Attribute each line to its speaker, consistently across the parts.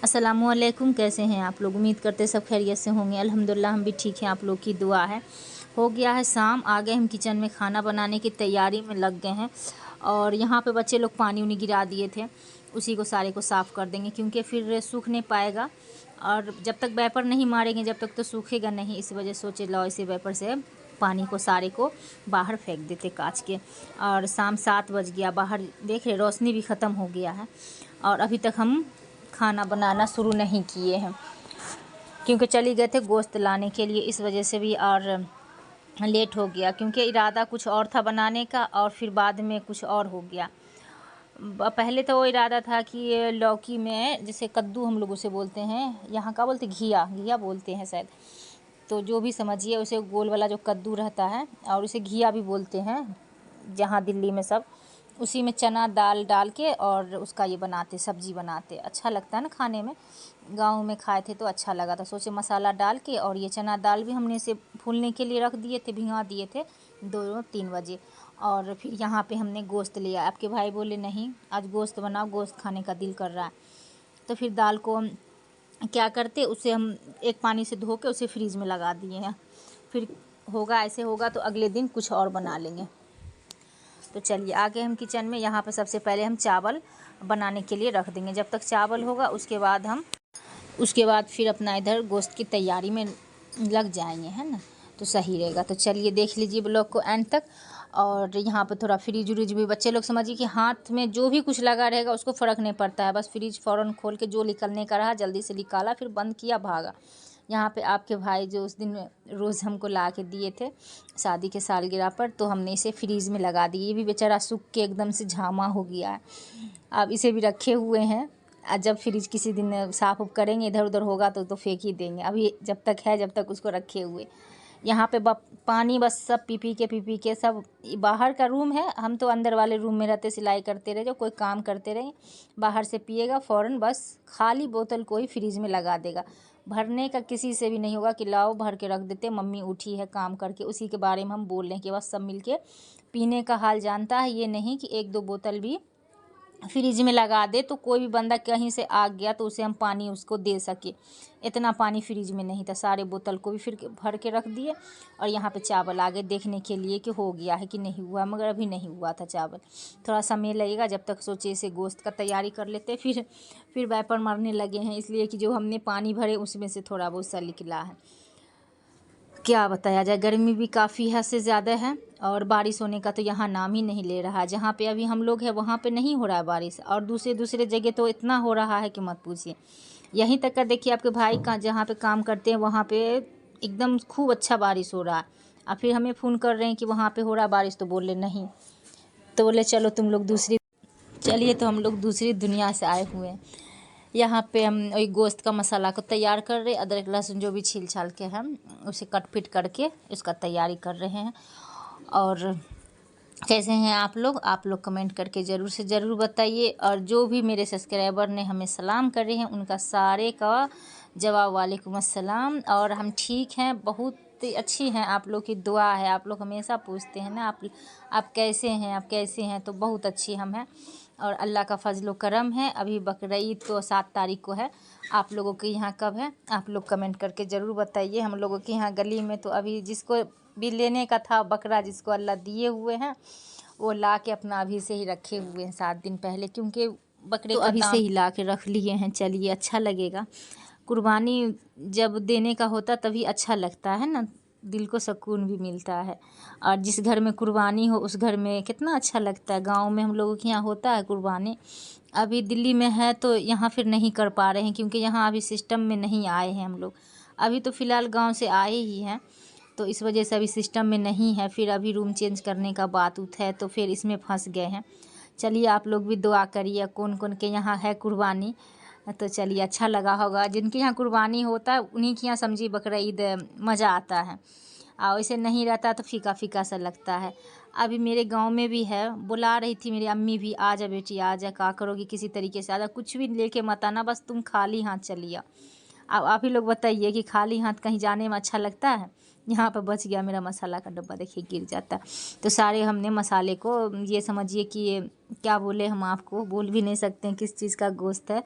Speaker 1: अस्सलामुअलैकुम। कैसे हैं आप लोग? उम्मीद करते सब खैरियत से होंगे। अल्हम्दुलिल्लाह हम भी ठीक हैं, आप लोग की दुआ है। हो गया है शाम, आ गए हम किचन में, खाना बनाने की तैयारी में लग गए हैं। और यहाँ पे बच्चे लोग पानी उनी गिरा दिए थे, उसी को सारे को साफ़ कर देंगे क्योंकि फिर सूख नहीं पाएगा। और जब तक वैपर नहीं मारेंगे जब तक तो सूखेगा नहीं, इस वजह सोचे लो इसे वैपर से पानी को सारे को बाहर फेंक देते कांच के। और शाम 7 बज गया, बाहर देख रहे रोशनी भी ख़त्म हो गया है और अभी तक हम खाना बनाना शुरू नहीं किए हैं क्योंकि चली गए थे गोश्त लाने के लिए, इस वजह से भी और लेट हो गया क्योंकि इरादा कुछ और था बनाने का और फिर बाद में कुछ और हो गया। पहले तो वो इरादा था कि लौकी में, जैसे कद्दू हम लोग उसे बोलते हैं, यहाँ का बोलते घिया, घिया बोलते हैं शायद, तो जो भी समझिए उसे गोल वाला जो कद्दू रहता है और उसे घिया भी बोलते हैं जहाँ दिल्ली में सब। उसी में चना दाल डाल के और उसका ये बनाते, सब्ज़ी बनाते, अच्छा लगता है ना खाने में। गांव में खाए थे तो अच्छा लगा था, सोचे मसाला डाल के। और ये चना दाल भी हमने इसे फूलने के लिए रख दिए थे, भिगा दिए थे 2-3 बजे। और फिर यहाँ पे हमने गोश्त लिया। आपके भाई बोले नहीं आज गोश्त बनाओ, गोश्त खाने का दिल कर रहा है। तो फिर दाल को क्या करते, उसे हम एक पानी से धो के उसे फ्रीज़ में लगा दिए हैं। फिर होगा, ऐसे होगा तो अगले दिन कुछ और बना लेंगे। तो चलिए आगे हम किचन में, यहाँ पर सबसे पहले हम चावल बनाने के लिए रख देंगे। जब तक चावल होगा उसके बाद फिर अपना इधर गोश्त की तैयारी में लग जाएंगे, है ना, तो सही रहेगा। तो चलिए देख लीजिए ब्लॉग को एंड तक। और यहाँ पर थोड़ा फ्रिज व्रिज भी, बच्चे लोग समझिए कि हाथ में जो भी कुछ लगा रहेगा उसको फ़र्क नहीं पड़ता है, बस फ्रिज फ़ौरन खोल के जो निकलने का रहा जल्दी से निकाला, फिर बंद किया, भागा। यहाँ पे आपके भाई जो उस दिन रोज़ हमको ला के दिए थे शादी के सालगिरह पर, तो हमने इसे फ्रीज़ में लगा दिए। ये भी बेचारा सूख के एकदम से झामा हो गया है। अब इसे भी रखे हुए हैं, जब फ्रिज किसी दिन साफ़ उफ करेंगे इधर उधर होगा तो फेंक ही देंगे। अभी जब तक है जब तक उसको रखे हुए। यहाँ पे पानी बस सब पी पी के सब, बाहर का रूम है, हम तो अंदर वाले रूम में रहते, सिलाई करते रहे, जो कोई काम करते रहे, बाहर से पिएगा फ़ौरन, बस खाली बोतल को ही फ्रिज में लगा देगा। भरने का किसी से भी नहीं होगा कि लाओ भर के रख देते, मम्मी उठी है काम करके, उसी के बारे में हम बोल रहे हैं कि बस सब मिलके पीने का हाल जानता है। ये नहीं कि 1-2 बोतल भी फ्रिज में लगा दे तो कोई भी बंदा कहीं से आ गया तो उसे हम पानी उसको दे सके, इतना पानी फ्रिज में नहीं था। सारे बोतल को भी फिर भर के रख दिए। और यहाँ पे चावल आगे देखने के लिए कि हो गया है कि नहीं हुआ, मगर अभी नहीं हुआ था चावल, थोड़ा समय लगेगा। जब तक सोचे इसे गोश्त का तैयारी कर लेते, फिर वैपर मारने लगे हैं, इसलिए कि जो हमने पानी भरे उसमें से थोड़ा बहुत सा निकला है। क्या बताया जाए, गर्मी भी काफ़ी हद से ज़्यादा है और बारिश होने का तो यहाँ नाम ही नहीं ले रहा है। जहाँ पे अभी हम लोग हैं वहाँ पे नहीं हो रहा है बारिश, और दूसरे जगह तो इतना हो रहा है कि मत पूछिए। यहीं तक का देखिए आपके भाई का जहाँ पे काम करते हैं वहाँ पे एकदम खूब अच्छा बारिश हो रहा है। और फिर हमें फ़ोन कर रहे हैं कि वहाँ पर हो रहा है बारिश, तो बोले नहीं, तो बोले चलो तुम लोग चलिए तो हम लोग दूसरी दुनिया से आए हुए हैं। यहाँ पे हम वही गोश्त का मसाला को तैयार कर रहे, अदरक लहसुन जो भी छील छाल के हम उसे कट पिट करके इसका तैयारी कर रहे हैं। और कैसे हैं आप लोग कमेंट करके ज़रूर से ज़रूर बताइए। और जो भी मेरे सब्सक्राइबर ने हमें सलाम कर रहे हैं उनका सारे का जवाब वालेकुम अस्सलाम। और हम ठीक हैं, बहुत अच्छी हैं, आप लोग की दुआ है। आप लोग हमेशा पूछते हैं ना आप कैसे हैं, आप कैसे हैं, तो बहुत अच्छी हम हैं और अल्लाह का फजल व करम है। अभी बकरीद तो 7 तारीख को है, आप लोगों के यहाँ कब है? आप लोग कमेंट करके ज़रूर बताइए। हम लोगों के यहाँ गली में तो अभी जिसको भी लेने का था बकरा, जिसको अल्लाह दिए हुए हैं, वो ला के अपना अभी से ही रखे हुए हैं 7 दिन पहले, क्योंकि बकरे तो अभी से ही ला के रख लिए हैं। चलिए अच्छा लगेगा, कुर्बानी जब देने का होता तभी अच्छा लगता है ना, दिल को सुकून भी मिलता है। और जिस घर में कुर्बानी हो उस घर में कितना अच्छा लगता है। गांव में हम लोगों के यहाँ होता है कुर्बानी, अभी दिल्ली में है तो यहाँ फिर नहीं कर पा रहे हैं क्योंकि यहाँ अभी सिस्टम में नहीं आए हैं हम लोग। अभी तो फ़िलहाल गांव से आए ही हैं, तो इस वजह से अभी सिस्टम में नहीं है। फिर अभी रूम चेंज करने का बात उठ है तो फिर इसमें फंस गए हैं। चलिए आप लोग भी दुआ करिए, कौन कौन के यहाँ है कुर्बानी, तो चलिए अच्छा लगा होगा। जिनके यहाँ कुर्बानी होता है उन्हीं के यहाँ समझिए बकरीद मज़ा आता है, और वैसे नहीं रहता तो फीका फीका सा लगता है। अभी मेरे गांव में भी है, बुला रही थी मेरी अम्मी भी, आ जा बेटी आ जा, क्या करोगी, किसी तरीके से आ जा, कुछ भी लेके मत आना, बस तुम खाली हाथ चलिए। अब आप ही लोग बताइए कि खाली हाथ कहीं जाने में अच्छा लगता है? यहाँ पर बच गया मेरा मसाला का डब्बा, देखिए गिर जाता। तो सारे हमने मसाले को, ये समझिए कि ये क्या बोले, हम आपको बोल भी नहीं सकते हैं किस चीज़ का गोश्त है।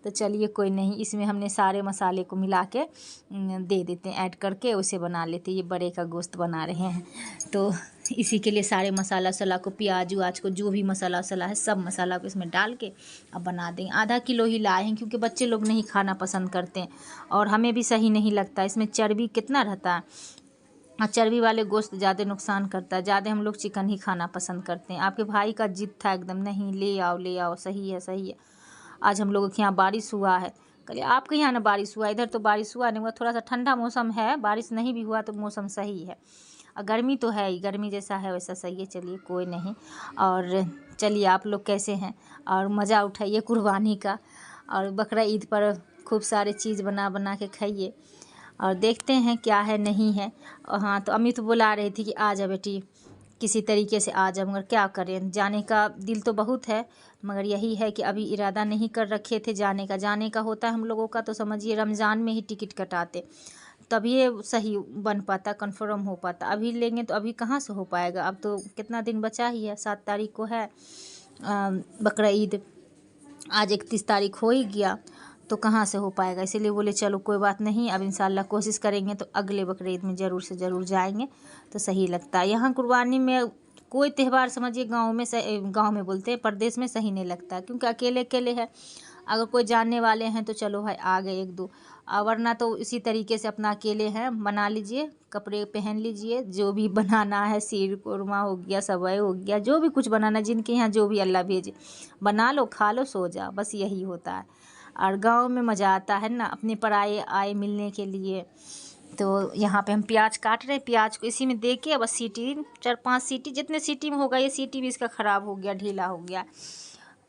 Speaker 1: तो चलिए कोई नहीं, इसमें हमने सारे मसाले को मिला के दे देते हैं, ऐड करके उसे बना लेते हैं। ये बड़े का गोश्त बना रहे हैं, तो इसी के लिए सारे मसाला वसाला को, प्याज व्याज को, जो भी मसाला वसाला है सब मसाला को इसमें डाल के अब बना देंगे। आधा किलो ही लाए हैं क्योंकि बच्चे लोग नहीं खाना पसंद करते हैं और हमें भी सही नहीं लगता। इसमें चर्बी कितना रहता है, और चर्बी वाले गोश्त ज़्यादा नुकसान करता है। ज़्यादा हम लोग चिकन ही खाना पसंद करते हैं। आपके भाई का जिद था एकदम, नहीं ले आओ ले आओ, सही है सही है। आज हम लोगों के यहाँ बारिश हुआ है। कहिए आपके यहाँ ना बारिश हुआ, इधर तो बारिश हुआ नहीं हुआ, थोड़ा सा ठंडा मौसम है, बारिश नहीं भी हुआ तो मौसम सही है। और गर्मी तो है ही, गर्मी जैसा है वैसा सही है। चलिए कोई नहीं। और चलिए आप लोग कैसे हैं और मज़ा उठाइए कुर्बानी का, और बकरा ईद पर खूब सारे चीज़ बना बना के खाइए और देखते हैं क्या है नहीं है। हाँ, तो अम्मी तो बुला रही थी कि आ जा बेटी, किसी तरीके से आ जा, मगर क्या करें, जाने का दिल तो बहुत है मगर यही है कि अभी इरादा नहीं कर रखे थे जाने का। जाने का होता है हम लोगों का तो समझिए रमज़ान में ही टिकट कटाते, तब ये सही बन पाता, कन्फर्म हो पाता। अभी लेंगे तो अभी कहाँ से हो पाएगा। अब तो कितना दिन बचा ही है, 7 तारीख को है बकरा ईद, आज 31 तारीख हो ही गया, तो कहाँ से हो पाएगा। इसीलिए बोले चलो कोई बात नहीं, अब इंशाल्लाह कोशिश करेंगे तो अगले बकरा ईद में ज़रूर से ज़रूर जाएंगे तो सही लगता है। यहाँ कुर्बानी में कोई त्यौहार समझिए गांव में बोलते हैं, प्रदेश में सही नहीं लगता क्योंकि अकेले अकेले है। अगर कोई जानने वाले हैं तो चलो भाई आ गए 1-2, वरना तो इसी तरीके से अपना अकेले हैं बना लीजिए, कपड़े पहन लीजिए, जो भी बनाना है, शीर कुरमा हो गया, सवाई हो गया, जो भी कुछ बनाना, जिनके यहाँ जो भी अल्लाह भेजे बना लो, खा लो, सो जाओ, बस यही होता है। और गांव में मज़ा आता है ना, अपने पराये आए मिलने के लिए। तो यहाँ पे हम प्याज काट रहे हैं, प्याज को इसी में दे के बस सीटी 4-5 सीटी, जितने सीटी में होगा, ये सीटी भी इसका ख़राब हो गया, ढीला हो गया।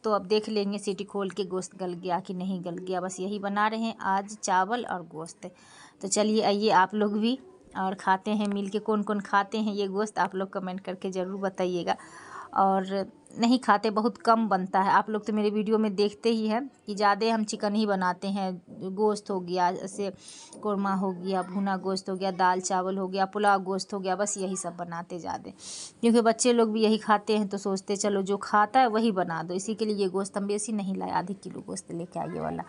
Speaker 1: तो अब देख लेंगे सीटी खोल के गोश्त गल गया कि नहीं गल गया। बस यही बना रहे हैं आज, चावल और गोश्त। तो चलिए आइए आप लोग भी और खाते हैं मिल के। कौन कौन खाते हैं ये गोश्त आप लोग कमेंट करके ज़रूर बताइएगा, और नहीं खाते बहुत कम बनता है। आप लोग तो मेरे वीडियो में देखते ही हैं कि ज़्यादा हम चिकन ही बनाते हैं। गोश्त हो गया, जैसे कोरमा हो गया, भुना गोश्त हो गया, दाल चावल हो गया, पुलाव गोश्त हो गया, बस यही सब बनाते ज़्यादा, क्योंकि बच्चे लोग भी यही खाते हैं तो सोचते चलो जो खाता है वही बना दो। इसी के लिए ये गोश्त हम बेसी नहीं लाए, आधे किलो गोश्त लेके आइए वाला।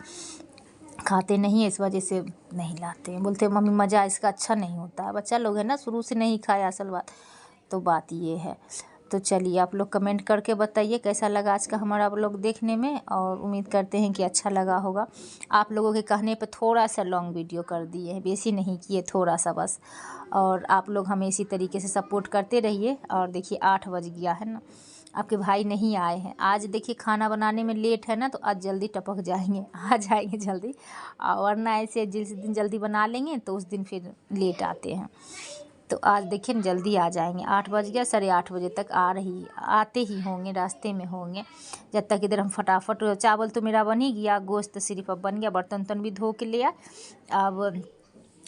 Speaker 1: खाते नहीं है इस वजह से नहीं लाते हैं, बोलते मम्मी मज़ा इसका अच्छा नहीं होता है। बच्चा लोग है ना, शुरू से नहीं खाया असल बात, तो बात ये है। तो चलिए आप लोग कमेंट करके बताइए कैसा लगा आज का हमारा व्लॉग देखने में, और उम्मीद करते हैं कि अच्छा लगा होगा। आप लोगों के कहने पर थोड़ा सा लॉन्ग वीडियो कर दिए हैं, बेसी नहीं किए, थोड़ा सा बस। और आप लोग हमें इसी तरीके से सपोर्ट करते रहिए। और देखिए 8 बज गया है ना, आपके भाई नहीं आए हैं आज। देखिए खाना बनाने में लेट है ना, तो आज जल्दी टपक जाएंगे, आ जाएंगे जल्दी, वरना ऐसे जिस दिन जल्दी बना लेंगे तो उस दिन फिर लेट आते हैं। तो आज देखिए जल्दी आ जाएंगे, 8 बज गया, 8:30 बजे तक आते ही होंगे, रास्ते में होंगे। जब तक इधर हम फटाफट, चावल तो मेरा बन ही गया, गोश्त सिर्फ अब बन गया, बर्तन वर्तन भी धो के लिया। अब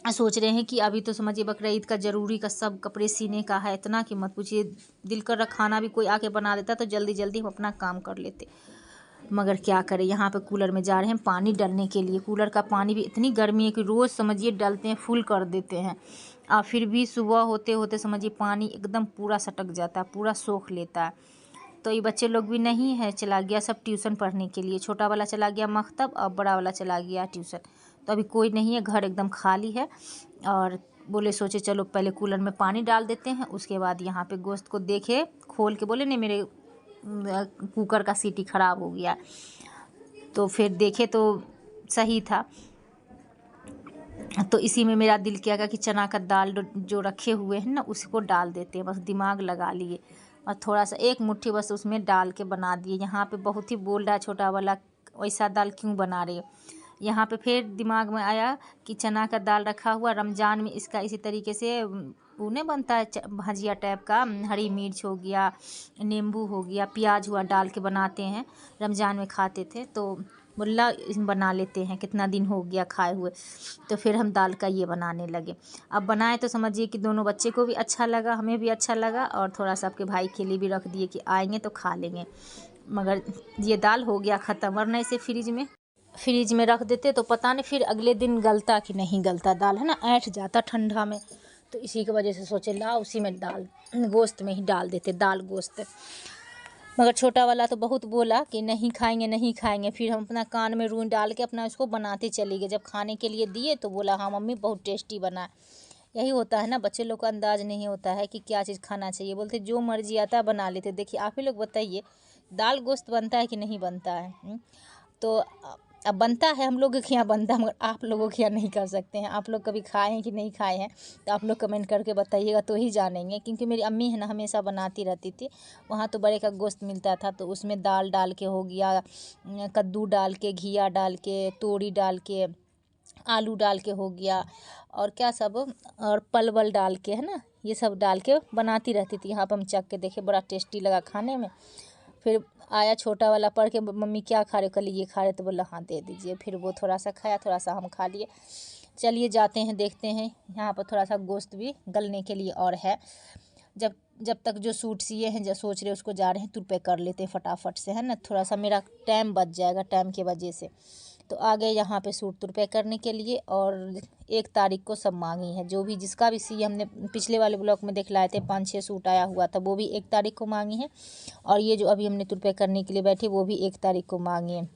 Speaker 1: सोच रहे हैं कि अभी तो समझिए बकरा ईद का ज़रूरी का सब कपड़े सीने का है, इतना कि मत पूछिए। दिल कर रहा खाना भी कोई आके बना देता तो जल्दी जल्दी हम अपना काम कर लेते, मगर क्या करें। यहाँ पे कूलर में जा रहे हैं पानी डालने के लिए। कूलर का पानी भी इतनी गर्मी है कि रोज़ समझिए डालते हैं, फुल कर देते हैं, और फिर भी सुबह होते होते समझिए पानी एकदम पूरा सटक जाता है, पूरा सोख लेता है। तो ये बच्चे लोग भी नहीं है, चला गया सब ट्यूशन पढ़ने के लिए। छोटा वाला चला गया मकतब और बड़ा वाला चला गया ट्यूशन। तो अभी कोई नहीं है, घर एकदम खाली है। और बोले सोचे चलो पहले कूलर में पानी डाल देते हैं, उसके बाद यहाँ पे गोश्त को देखे खोल के, बोले नहीं मेरे कुकर का सीटी ख़राब हो गया। तो फिर देखे तो सही था। तो इसी में मेरा दिल किया कि चना का दाल जो रखे हुए हैं ना उसको डाल देते हैं, बस दिमाग लगा लिए और थोड़ा सा एक मुट्ठी बस उसमें डाल के बना दिए। यहाँ पे बहुत ही बोल रहा है छोटा वाला, वैसा दाल क्यों बना रहे हो। यहाँ पे फिर दिमाग में आया कि चना का दाल रखा हुआ, रमज़ान में इसका इसी तरीके से वो नहीं बनता है भजिया टाइप का, हरी मिर्च हो गया, नींबू हो गया, प्याज हुआ, डाल के बनाते हैं, रमज़ान में खाते थे। तो बोला बना लेते हैं, कितना दिन हो गया खाए हुए। तो फिर हम दाल का ये बनाने लगे। अब बनाए तो समझिए कि दोनों बच्चे को भी अच्छा लगा, हमें भी अच्छा लगा, और थोड़ा सा आपके भाई के लिए भी रख दिए कि आएंगे तो खा लेंगे। मगर ये दाल हो गया ख़त्म, वरना इसे फ्रिज में रख देते तो पता नहीं फिर अगले दिन गलता कि नहीं गलता दाल, है ना, ऐंठ जाता ठंडा में। तो इसी की वजह से सोचे लाओ उसी में दाल गोश्त में ही डाल देते, दाल गोश्त। मगर छोटा वाला तो बहुत बोला कि नहीं खाएंगे नहीं खाएंगे। फिर हम अपना कान में रूई डाल के अपना उसको बनाते चले गए। जब खाने के लिए दिए तो बोला हाँ मम्मी बहुत टेस्टी बना है। यही होता है ना, बच्चे लोग को अंदाज नहीं होता है कि क्या चीज़ खाना चाहिए, बोलते जो मर्जी आता है बना लेते। देखिए आप ही लोग बताइए दाल गोश्त बनता है कि नहीं बनता है? तो अब बनता है, हम लोगों के यहाँ बनता है, मगर आप लोगों के यहाँ नहीं कर सकते हैं। आप लोग कभी खाए हैं कि नहीं खाए हैं तो आप लोग कमेंट करके बताइएगा तो ही जानेंगे। क्योंकि मेरी अम्मी है ना हमेशा बनाती रहती थी। वहाँ तो बड़े का गोश्त मिलता था तो उसमें दाल डाल के हो गया, कद्दू डाल के, घिया डाल के, तोरी डाल के, आलू डाल के हो गया, और क्या सब, और पलवल डाल के, है ना, ये सब डाल के बनाती रहती थी। यहाँ पर हम चख के देखे, बड़ा टेस्टी लगा खाने में। फिर आया छोटा वाला पढ़ के, मम्मी क्या खा रहे हो? कल ये खा रहे, तो बोला हाँ दे दीजिए। फिर वो थोड़ा सा खाया, थोड़ा सा हम खा लिए। चलिए जाते हैं देखते हैं, यहाँ पर थोड़ा सा गोश्त भी गलने के लिए और है। जब जब तक जो सूट सिए हैं, जो सोच रहे उसको जा रहे हैं तुरपे कर लेते हैं फटाफट से, है ना, थोड़ा सा मेरा टाइम बच जाएगा, टाइम की वजह से। तो आ गए यहाँ पे सूट तुरपे करने के लिए। और 1 तारीख को सब मांगी है, जो भी जिसका भी सी हमने पिछले वाले ब्लॉग में दिखलाए थे, 5-6 सूट आया हुआ था, वो भी 1 तारीख को मांगी है। और ये जो अभी हमने तुरपे करने के लिए बैठे वो भी 1 तारीख को मांगी है।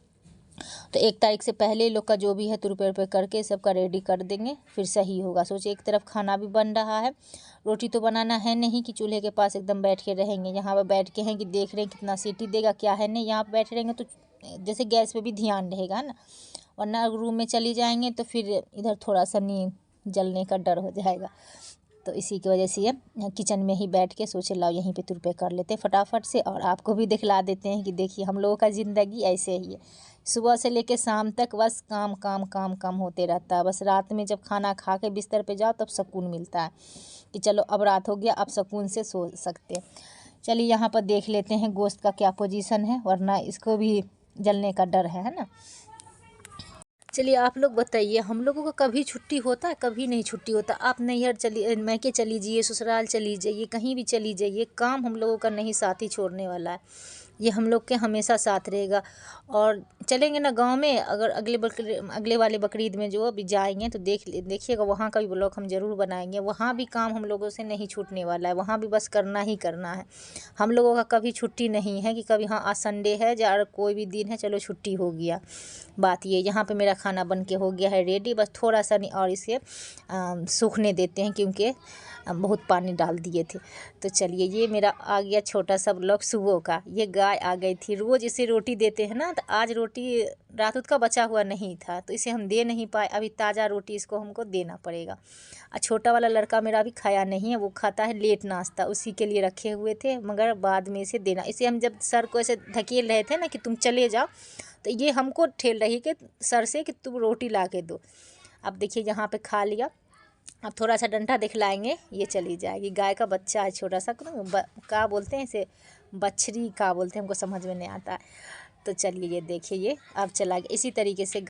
Speaker 1: तो 1 तारीख से पहले लोग का जो भी है तुरपे करके सबका रेडी कर देंगे, फिर सही होगा। सोचिए एक तरफ खाना भी बन रहा है, रोटी तो बनाना है नहीं कि चूल्हे के पास एकदम बैठ के रहेंगे। यहाँ पर बैठ के हैं कि देख रहे हैं कितना सीटी देगा क्या है, नहीं यहाँ पर बैठे रहेंगे तो जैसे गैस पे भी ध्यान रहेगा ना, वरना रूम में चली जाएंगे तो फिर इधर थोड़ा सा नींद जलने का डर हो जाएगा। तो इसी की वजह से ये किचन में ही बैठ के सोचे लाओ यहीं पे तुरपे कर लेते हैं फटाफट से, और आपको भी दिखला देते हैं कि देखिए हम लोगों का ज़िंदगी ऐसे ही है, सुबह से लेके शाम तक बस काम काम काम काम होते रहता है। बस रात में जब खाना खा के बिस्तर पे जाओ तब सुकून मिलता है कि चलो अब रात हो गया, अब सुकून से सो सकते हैं। चलिए यहाँ पर देख लेते हैं गोश्त का क्या पोजीशन है, वरना इसको भी जलने का डर है ना। चलिए आप लोग बताइए, हम लोगों का कभी छुट्टी होता है? कभी नहीं छुट्टी होता। आप नैहर चली, मैके चली जाइए, ससुराल चली जाइए, कहीं भी चली जाइए, काम हम लोगों का नहीं साथ ही छोड़ने वाला है। ये हम लोग के हमेशा साथ रहेगा। और चलेंगे ना गांव में, अगर अगले वाले बकरीद में जो अभी जाएंगे तो देखिएगा वहाँ का भी ब्लॉग हम ज़रूर बनाएंगे। वहाँ भी काम हम लोगों से नहीं छूटने वाला है, वहाँ भी बस करना ही करना है। हम लोगों का कभी छुट्टी नहीं है कि कभी हाँ आज संडे है या कोई भी दिन है चलो छुट्टी हो गया। बात ये, यहाँ पे मेरा खाना बन के हो गया है रेडी, बस थोड़ा सा नहीं और इसे सूखने देते हैं क्योंकि बहुत पानी डाल दिए थे। तो चलिए ये मेरा आ गया छोटा सा ब्लॉग सुबह का। ये गाय आ गई थी, रोज़ इसे रोटी देते हैं ना, तो आज रोटी रात का बचा हुआ नहीं था तो इसे हम दे नहीं पाए, अभी ताज़ा रोटी इसको हमको देना पड़ेगा। और छोटा वाला लड़का मेरा अभी खाया नहीं है, वो खाता है लेट नाश्ता, उसी के लिए रखे हुए थे, मगर बाद में इसे देना। इसे हम जब सर को ऐसे धकेल रहे थे ना कि तुम चले जाओ, तो ये हमको ठेल रही कि सर से कि तुम रोटी ला के दो। अब देखिए यहाँ पे खा लिया, अब थोड़ा सा डंडा दिखलाएंगे ये चली जाएगी। गाय का बच्चा है छोटा सा, क्या बोलते हैं इसे, बछड़ी का बोलते हैं, हमको समझ में नहीं आता है। तो चलिए ये देखिए ये अब चला गया। इसी तरीके से